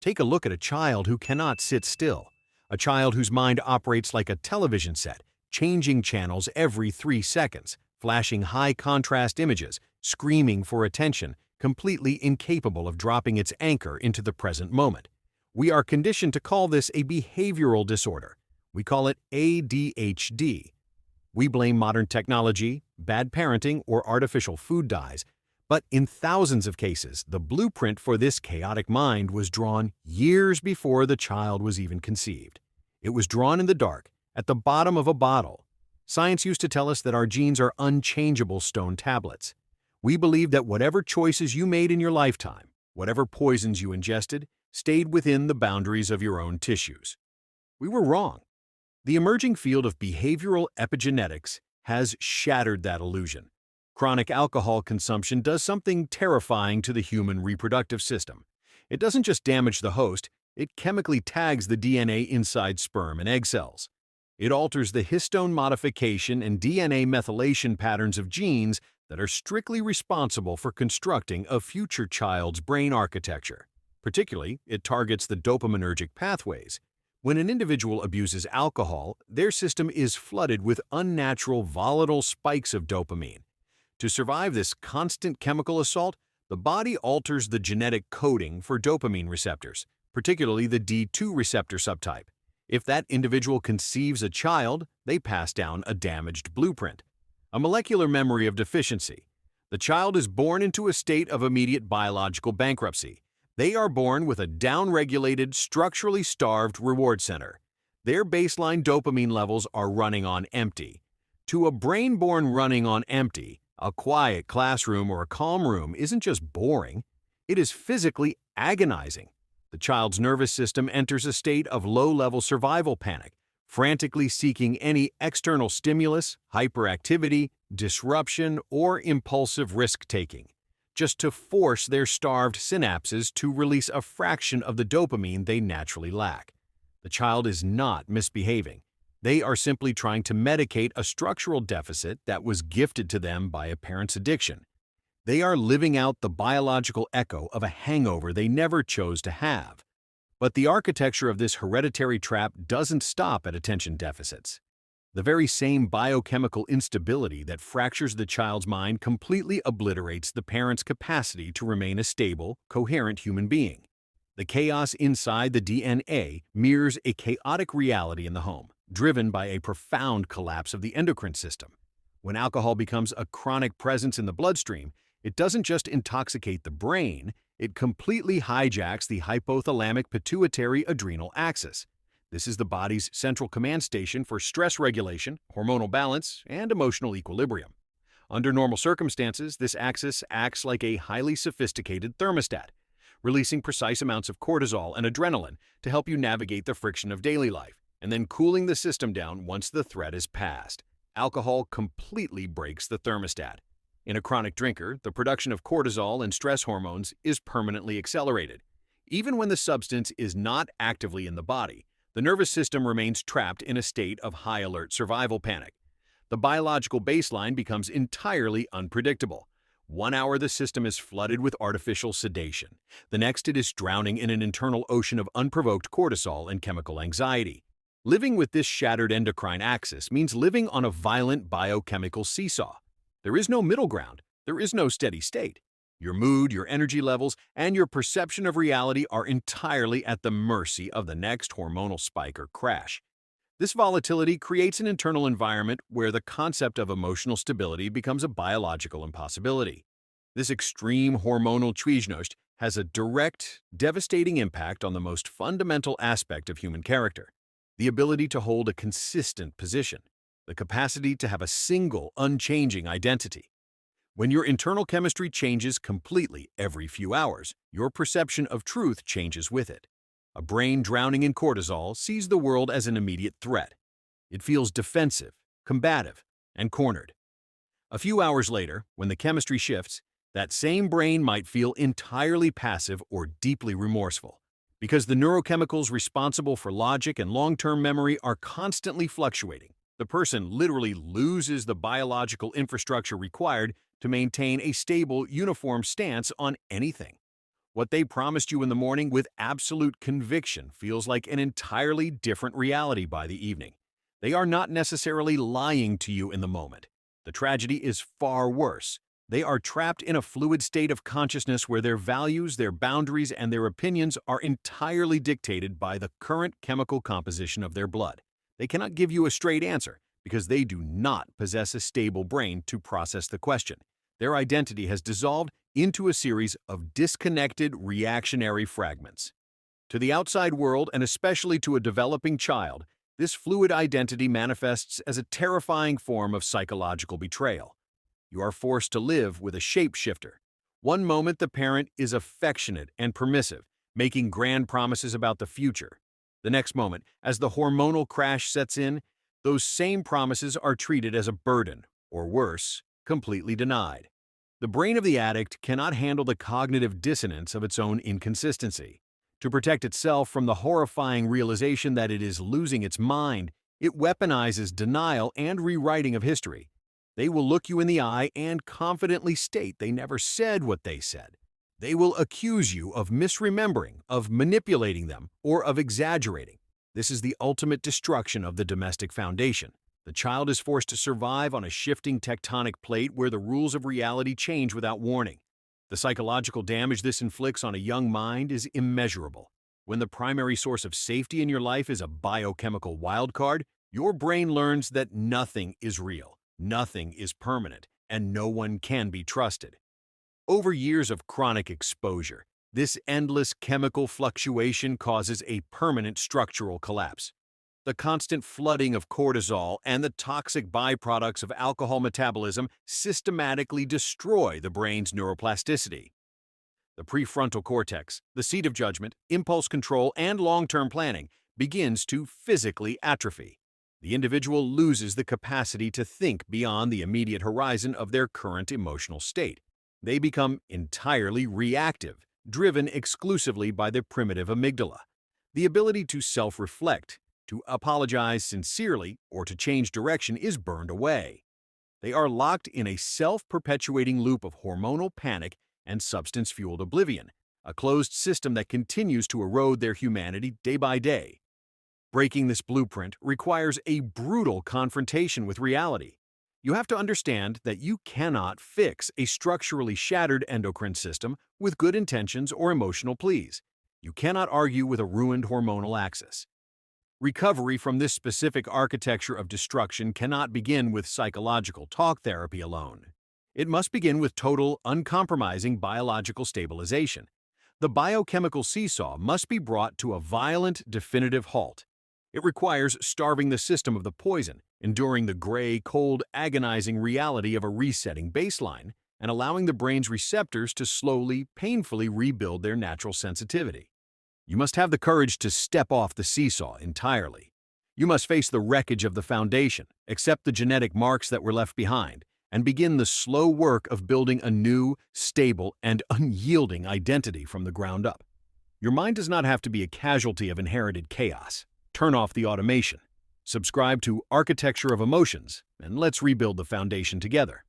Take a look at a child who cannot sit still, a child whose mind operates like a television set, changing channels every 3 seconds, flashing high-contrast images, screaming for attention, completely incapable of dropping its anchor into the present moment. We are conditioned to call this a behavioral disorder. We call it ADHD. We blame modern technology, bad parenting, or artificial food dyes. But in thousands of cases, the blueprint for this chaotic mind was drawn years before the child was even conceived. It was drawn in the dark, at the bottom of a bottle. Science used to tell us that our genes are unchangeable stone tablets. We believe that whatever choices you made in your lifetime, whatever poisons you ingested, stayed within the boundaries of your own tissues. We were wrong. The emerging field of behavioral epigenetics has shattered that illusion. Chronic alcohol consumption does something terrifying to the human reproductive system. It doesn't just damage the host, it chemically tags the DNA inside sperm and egg cells. It alters the histone modification and DNA methylation patterns of genes that are strictly responsible for constructing a future child's brain architecture. Particularly, it targets the dopaminergic pathways. When an individual abuses alcohol, their system is flooded with unnatural volatile spikes of dopamine. To survive this constant chemical assault, the body alters the genetic coding for dopamine receptors, particularly the D2 receptor subtype. If that individual conceives a child, they pass down a damaged blueprint, a molecular memory of deficiency. The child is born into a state of immediate biological bankruptcy. They are born with a downregulated, structurally starved reward center. Their baseline dopamine levels are running on empty. To a brain born running on empty, a quiet classroom or a calm room isn't just boring, it is physically agonizing. The child's nervous system enters a state of low-level survival panic, frantically seeking any external stimulus, hyperactivity, disruption, or impulsive risk-taking, just to force their starved synapses to release a fraction of the dopamine they naturally lack. The child is not misbehaving. They are simply trying to medicate a structural deficit that was gifted to them by a parent's addiction. They are living out the biological echo of a hangover they never chose to have. But the architecture of this hereditary trap doesn't stop at attention deficits. The very same biochemical instability that fractures the child's mind completely obliterates the parent's capacity to remain a stable, coherent human being. The chaos inside the DNA mirrors a chaotic reality in the home, driven by a profound collapse of the endocrine system. When alcohol becomes a chronic presence in the bloodstream, it doesn't just intoxicate the brain, it completely hijacks the hypothalamic pituitary adrenal axis. This is the body's central command station for stress regulation, hormonal balance, and emotional equilibrium. Under normal circumstances, this axis acts like a highly sophisticated thermostat, releasing precise amounts of cortisol and adrenaline to help you navigate the friction of daily life, and then cooling the system down once the threat is passed. Alcohol completely breaks the thermostat. In a chronic drinker, the production of cortisol and stress hormones is permanently accelerated. Even when the substance is not actively in the body, the nervous system remains trapped in a state of high-alert survival panic. The biological baseline becomes entirely unpredictable. 1 hour the system is flooded with artificial sedation. The next it is drowning in an internal ocean of unprovoked cortisol and chemical anxiety. Living with this shattered endocrine axis means living on a violent biochemical seesaw. There is no middle ground. There is no steady state. Your mood, your energy levels, and your perception of reality are entirely at the mercy of the next hormonal spike or crash. This volatility creates an internal environment where the concept of emotional stability becomes a biological impossibility. This extreme hormonal zwischennucht has a direct, devastating impact on the most fundamental aspect of human character: the ability to hold a consistent position, the capacity to have a single, unchanging identity. When your internal chemistry changes completely every few hours, your perception of truth changes with it. A brain drowning in cortisol sees the world as an immediate threat. It feels defensive, combative, and cornered. A few hours later, when the chemistry shifts, that same brain might feel entirely passive or deeply remorseful, because the neurochemicals responsible for logic and long-term memory are constantly fluctuating. The person literally loses the biological infrastructure required to maintain a stable, uniform stance on anything. What they promised you in the morning with absolute conviction feels like an entirely different reality by the evening. They are not necessarily lying to you in the moment. The tragedy is far worse. They are trapped in a fluid state of consciousness where their values, their boundaries, and their opinions are entirely dictated by the current chemical composition of their blood. They cannot give you a straight answer because they do not possess a stable brain to process the question. Their identity has dissolved into a series of disconnected reactionary fragments. To the outside world, and especially to a developing child, this fluid identity manifests as a terrifying form of psychological betrayal. You are forced to live with a shapeshifter. One moment the parent is affectionate and permissive, making grand promises about the future. The next moment, as the hormonal crash sets in, those same promises are treated as a burden, or worse, completely denied. The brain of the addict cannot handle the cognitive dissonance of its own inconsistency. To protect itself from the horrifying realization that it is losing its mind, it weaponizes denial and rewriting of history. They will look you in the eye and confidently state they never said what they said. They will accuse you of misremembering, of manipulating them, or of exaggerating. This is the ultimate destruction of the domestic foundation. The child is forced to survive on a shifting tectonic plate where the rules of reality change without warning. The psychological damage this inflicts on a young mind is immeasurable. When the primary source of safety in your life is a biochemical wildcard, your brain learns that nothing is real, nothing is permanent, and no one can be trusted. Over years of chronic exposure, this endless chemical fluctuation causes a permanent structural collapse. The constant flooding of cortisol and the toxic byproducts of alcohol metabolism systematically destroy the brain's neuroplasticity. The prefrontal cortex, the seat of judgment, impulse control, and long-term planning, begins to physically atrophy. The individual loses the capacity to think beyond the immediate horizon of their current emotional state. They become entirely reactive, driven exclusively by the primitive amygdala. The ability to self-reflect, to apologize sincerely, or to change direction is burned away. They are locked in a self-perpetuating loop of hormonal panic and substance-fueled oblivion, a closed system that continues to erode their humanity day by day. Breaking this blueprint requires a brutal confrontation with reality. You have to understand that you cannot fix a structurally shattered endocrine system with good intentions or emotional pleas. You cannot argue with a ruined hormonal axis. Recovery from this specific architecture of destruction cannot begin with psychological talk therapy alone. It must begin with total, uncompromising biological stabilization. The biochemical seesaw must be brought to a violent, definitive halt. It requires starving the system of the poison, enduring the gray, cold, agonizing reality of a resetting baseline, and allowing the brain's receptors to slowly, painfully rebuild their natural sensitivity. You must have the courage to step off the seesaw entirely. You must face the wreckage of the foundation, accept the genetic marks that were left behind, and begin the slow work of building a new, stable, and unyielding identity from the ground up. Your mind does not have to be a casualty of inherited chaos. Turn off the automation. Subscribe to Architecture of Emotions, and let's rebuild the foundation together.